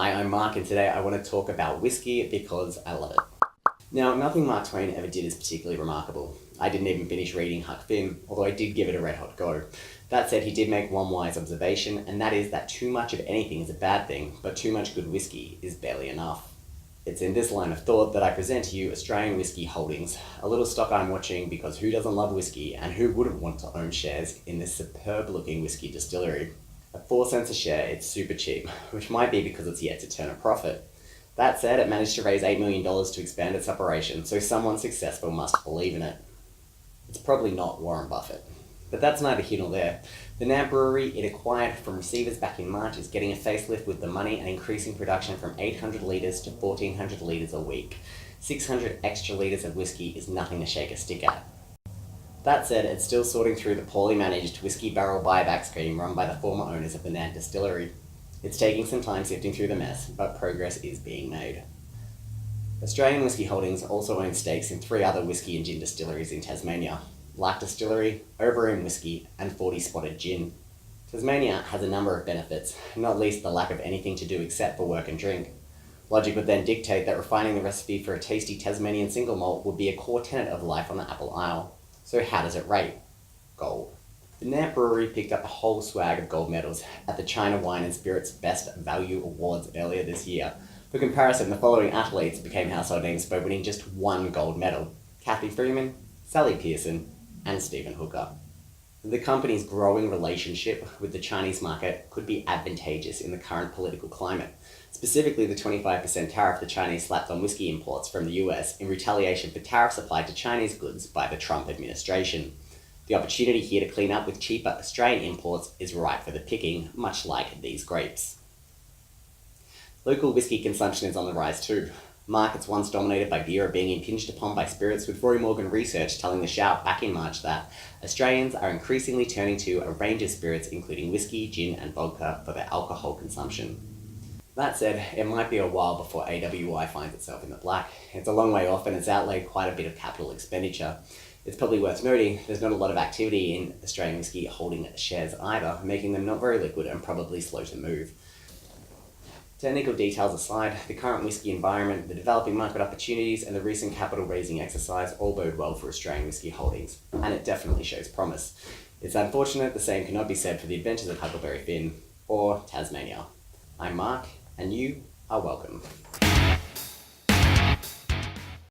Hi, I'm Mark, and today I want to talk about whiskey because I love it. Now, nothing Mark Twain ever did is particularly remarkable. I didn't even finish reading Huck Finn, although I did give it a red hot go. That said, he did make one wise observation, and that is that too much of anything is a bad thing, but too much good whiskey is barely enough. It's in this line of thought that I present to you Australian Whiskey Holdings, a little stock I'm watching because who doesn't love whiskey and who wouldn't want to own shares in this superb looking whiskey distillery? At 4 cents a share, it's super cheap, which might be because it's yet to turn a profit. That said, it managed to raise $8 million to expand its operation, so someone successful must believe in it. It's probably not Warren Buffett. But that's neither here nor there. The Namp brewery it acquired from receivers back in March is getting a facelift with the money and increasing production from 800 litres to 1400 litres a week. 600 extra litres of whiskey is nothing to shake a stick at. That said, it's still sorting through the poorly managed whiskey barrel buyback scheme run by the former owners of the Namp distillery. It's taking some time sifting through the mess, but progress is being made. Australian Whiskey Holdings also owns stakes in 3 other whiskey and gin distilleries in Tasmania: Lark Distillery, Overeem Whiskey, and 40 Spotted Gin. Tasmania has a number of benefits, not least the lack of anything to do except for work and drink. Logic would then dictate that refining the recipe for a tasty Tasmanian single malt would be a core tenet of life on the Apple Isle. So how does it rate? Gold. The Namp brewery picked up a whole swag of gold medals at the China Wine and Spirits Best Value Awards earlier this year. For comparison, the following athletes became household names by winning just 1 gold medal: Kathy Freeman, Sally Pearson, and Stephen Hooker. The company's growing relationship with the Chinese market could be advantageous in the current political climate, specifically the 25% tariff the Chinese slapped on whiskey imports from the US in retaliation for tariffs applied to Chinese goods by the Trump administration. The opportunity here to clean up with cheaper Australian imports is ripe for the picking, much like these grapes. Local whiskey consumption is on the rise too. Markets once dominated by beer are being impinged upon by spirits, with Roy Morgan research telling the Shout back in March that Australians are increasingly turning to a range of spirits including whiskey, gin and vodka for their alcohol consumption. That said, it might be a while before AWI finds itself in the black. It's a long way off and it's outlaid quite a bit of capital expenditure. It's probably worth noting there's not a lot of activity in Australian Whiskey Holding shares either, making them not very liquid and probably slow to move. Technical details aside, the current whiskey environment, the developing market opportunities, and the recent capital raising exercise all bode well for Australian Whiskey Holdings, and it definitely shows promise. It's unfortunate the same cannot be said for the adventures of Huckleberry Finn or Tasmania. I'm Mark, and you are welcome.